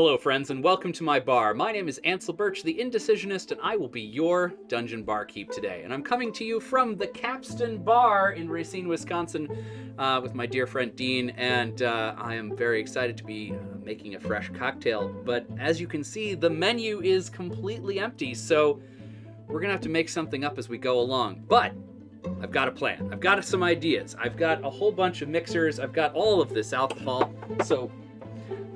Hello, friends, and welcome to my bar. My name is Ansel Birch, the Indecisionist, and I will be your dungeon barkeep today. And I'm coming to you from the Capstan Bar in Racine, Wisconsin, with my dear friend Dean, and I am very excited to be making a fresh cocktail. But as you can see, the menu is completely empty, so we're gonna have to make something up as we go along. But I've got a plan. I've got some ideas. I've got a whole bunch of mixers. I've got all of this alcohol. So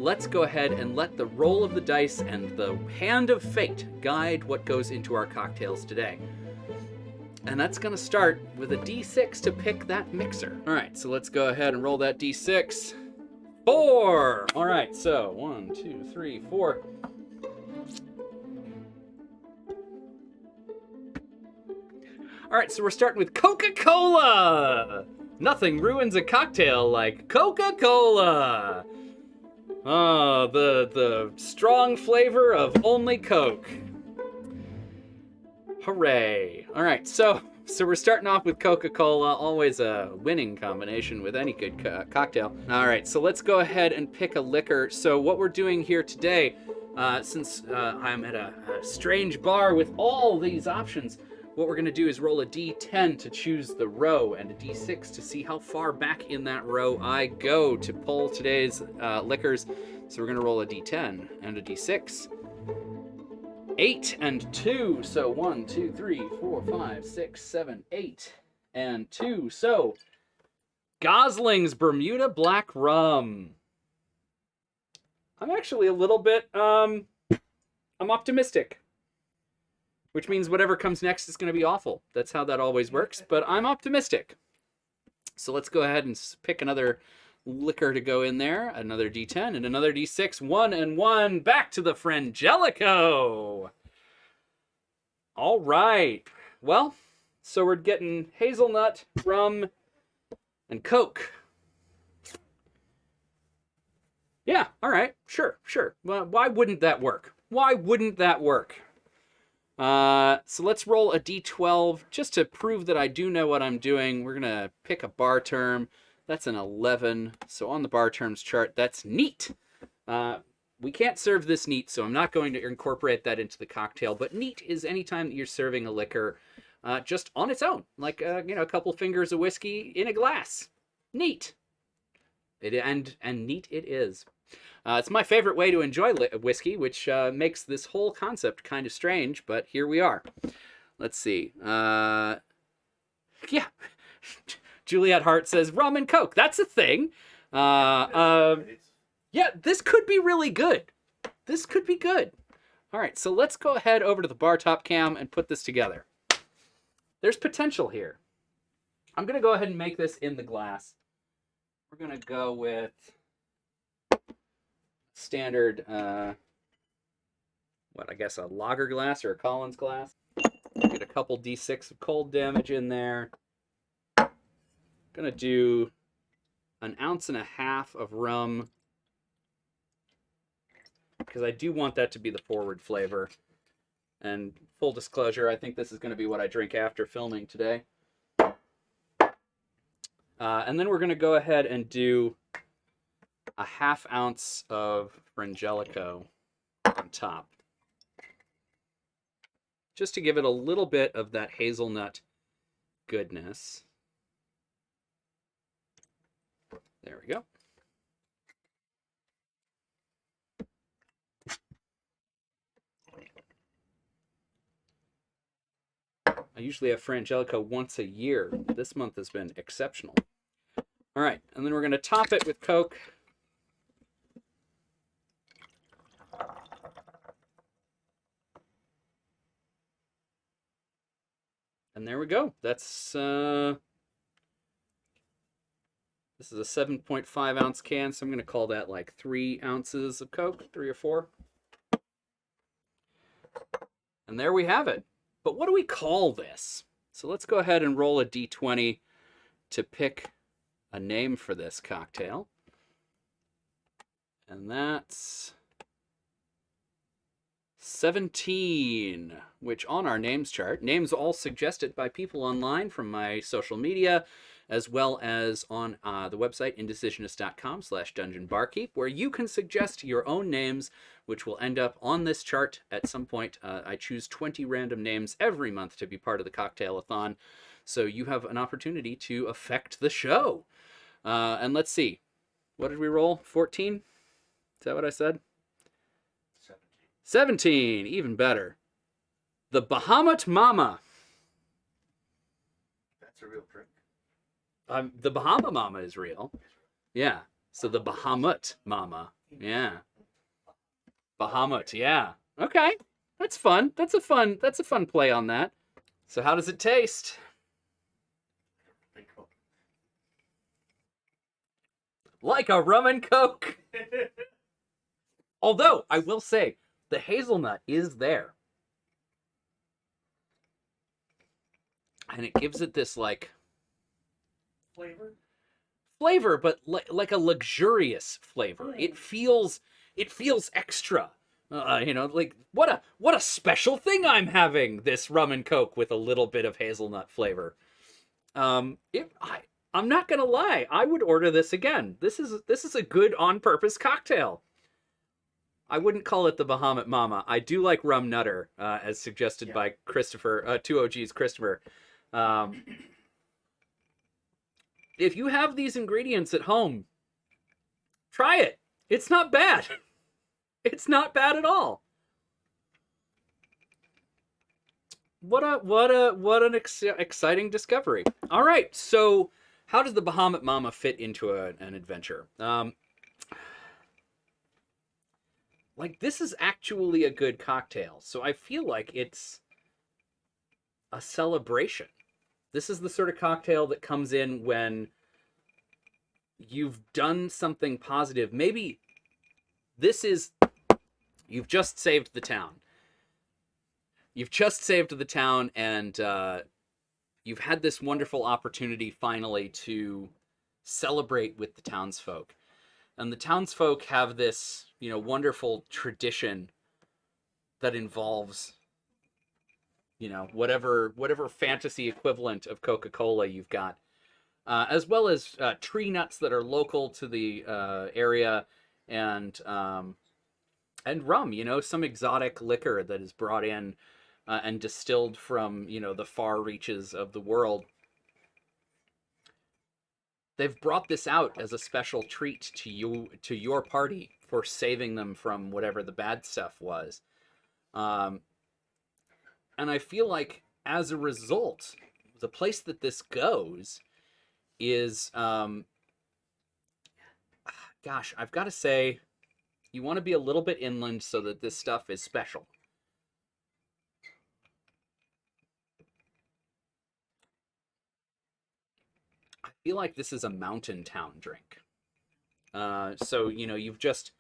let's go ahead and let the roll of the dice and the hand of fate guide what goes into our cocktails today. And that's going to start with a D6 to pick that mixer. All right, so let's go ahead and roll that D6. 4! All right, so 1, 2, 3, 4. All right, so we're starting with Coca-Cola! Nothing ruins a cocktail like Coca-Cola! Oh, the strong flavor of only Coke. Hooray. All right, so we're starting off with Coca-Cola, always a winning combination with any good cocktail. All right, so let's go ahead and pick a liquor. So what we're doing here today, since I'm at a strange bar with all these options, what we're going to do is roll a D10 to choose the row and a D6 to see how far back in that row I go to pull today's liquors. So we're going to roll a D10 and a D6. 8 and 2. So 1, 2, 3, 4, 5, 6, 7, 8 and 2. So Gosling's Bermuda Black Rum. I'm actually a little bit, I'm optimistic. Which means whatever comes next is going to be awful. That's how that always works, but I'm optimistic. So let's go ahead and pick another liquor to go in there. Another D10 and another D6. 1 and 1. Back to the Frangelico. All right. Well, so we're getting hazelnut, rum, and Coke. Yeah, all right. Sure. Well, why wouldn't that work? Why wouldn't that work? So let's roll a d12 just to prove that I do know what I'm doing. We're gonna pick a bar term. That's an 11. So on the bar terms chart, that's neat. We can't serve this neat, so I'm not going to incorporate that into the cocktail. But neat is anytime that you're serving a liquor just on its own, like a couple fingers of whiskey in a glass. Neat. And neat it is. It's my favorite way to enjoy whiskey, which makes this whole concept kind of strange, but here we are. Let's see. Yeah. Juliet Hart says rum and Coke. That's a thing. Yeah, this could be really good. This could be good. All right, so let's go ahead over to the bar top cam and put this together. There's potential here. I'm going to go ahead and make this in the glass. We're going to go with standard, I guess a lager glass or a Collins glass. Get a couple D6 of cold damage in there. Gonna do 1.5 ounces of rum because I do want that to be the forward flavor. And full disclosure, I think this is gonna be what I drink after filming today. And then we're gonna go ahead and do 1/2 ounce of Frangelico on top. Just to give it a little bit of that hazelnut goodness. There we go. I usually have Frangelico once a year. This month has been exceptional. All right, and then we're going to top it with Coke. And there we go. That's this is a 7.5 ounce can, so I'm going to call that like 3 ounces of Coke, 3 or 4. And there we have it. But what do we call this? So let's go ahead and roll a d20 to pick a name for this cocktail. And that's 17, which on our names chart, names all suggested by people online from my social media as well as on the website indecisionist.com/dungeonbarkeep, where you can suggest your own names, which will end up on this chart at some point. I choose 20 random names every month to be part of the Cocktail-a-thon, so you have an opportunity to affect the show. And let's see. What did we roll? 14? Is that what I said? 17. Even better. The Bahamut Mama. That's a real drink. The Bahamut Mama is real. Yeah. So the Bahamut Mama. Yeah. Bahamut. Yeah. Okay. That's fun. That's a fun play on that. So how does it taste? Like a rum and coke. Although, I will say, the hazelnut is there. And it gives it this, like... Flavor, but like a luxurious flavor. It feels extra. Like, what a special thing I'm having, this rum and coke with a little bit of hazelnut flavor. I'm not gonna lie, I would order this again. This is a good on-purpose cocktail. I wouldn't call it the Bahamut Mama. I do like Rum Nutter, as suggested by Christopher, 2OG's Christopher. If you have these ingredients at home, try it. It's not bad. It's not bad at all. What an exciting discovery. All right, so how does the Bahamut Mama fit into an adventure? Like, this is actually a good cocktail, so I feel like it's a celebration. This is the sort of cocktail that comes in when you've done something positive. Maybe you've just saved the town. You've just saved the town, and you've had this wonderful opportunity finally to celebrate with the townsfolk. And the townsfolk have this, wonderful tradition that involves, whatever fantasy equivalent of Coca-Cola you've got, as well as tree nuts that are local to the area, and rum, some exotic liquor that is brought in and distilled from, the far reaches of the world. They've brought this out as a special treat to you, to your party, for saving them from whatever the bad stuff was. And I feel like, as a result, the place that this goes is, gosh, I've got to say, you want to be a little bit inland so that this stuff is special. I feel like this is a mountain town drink. So you've just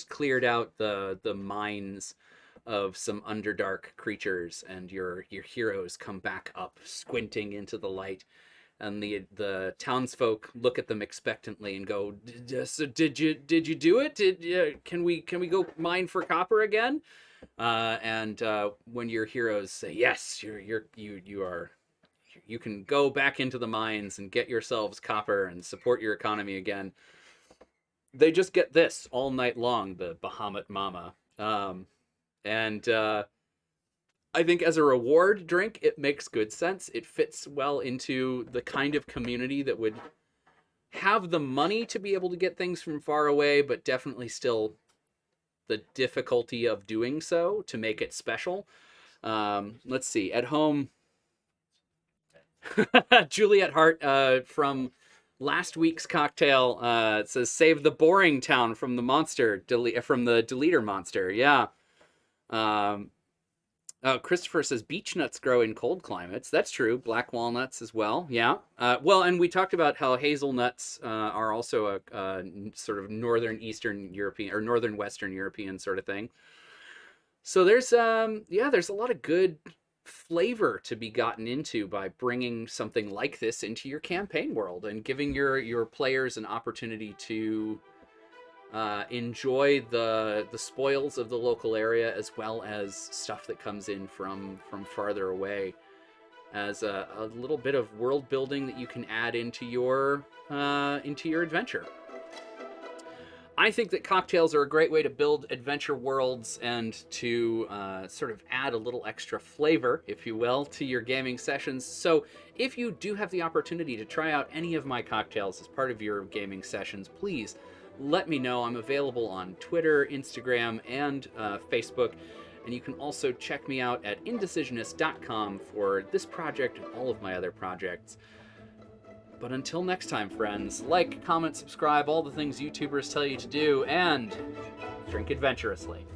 cleared out the mines of some underdark creatures, and your heroes come back up, squinting into the light, and the townsfolk look at them expectantly and go, "So did you do it? Can we go mine for copper again?" And when your heroes say, "Yes, you can go back into the mines and get yourselves copper and support your economy again," they just get this all night long, the Bahamut Mama. And I think as a reward drink, it makes good sense. It fits well into the kind of community that would have the money to be able to get things from far away, but definitely still the difficulty of doing so to make it special. Let's see. At home, Juliet Hart from last week's cocktail, it says, "Save the boring town from the monster, from the deleter monster." Yeah. Christopher says beech nuts grow in cold climates. That's true. Black walnuts as well. Yeah. Well, and we talked about how hazelnuts are also a sort of northern Eastern European or northern Western European sort of thing. So there's there's a lot of good flavor to be gotten into by bringing something like this into your campaign world and giving your players an opportunity to enjoy the spoils of the local area, as well as stuff that comes in from farther away. as a little bit of world building that you can add into your adventure. I think that cocktails are a great way to build adventure worlds and to sort of add a little extra flavor, if you will, to your gaming sessions. So if you do have the opportunity to try out any of my cocktails as part of your gaming sessions, please let me know. I'm available on Twitter, Instagram, and Facebook. And you can also check me out at Indecisionist.com for this project and all of my other projects. But until next time, friends, like, comment, subscribe, all the things YouTubers tell you to do, and drink adventurously.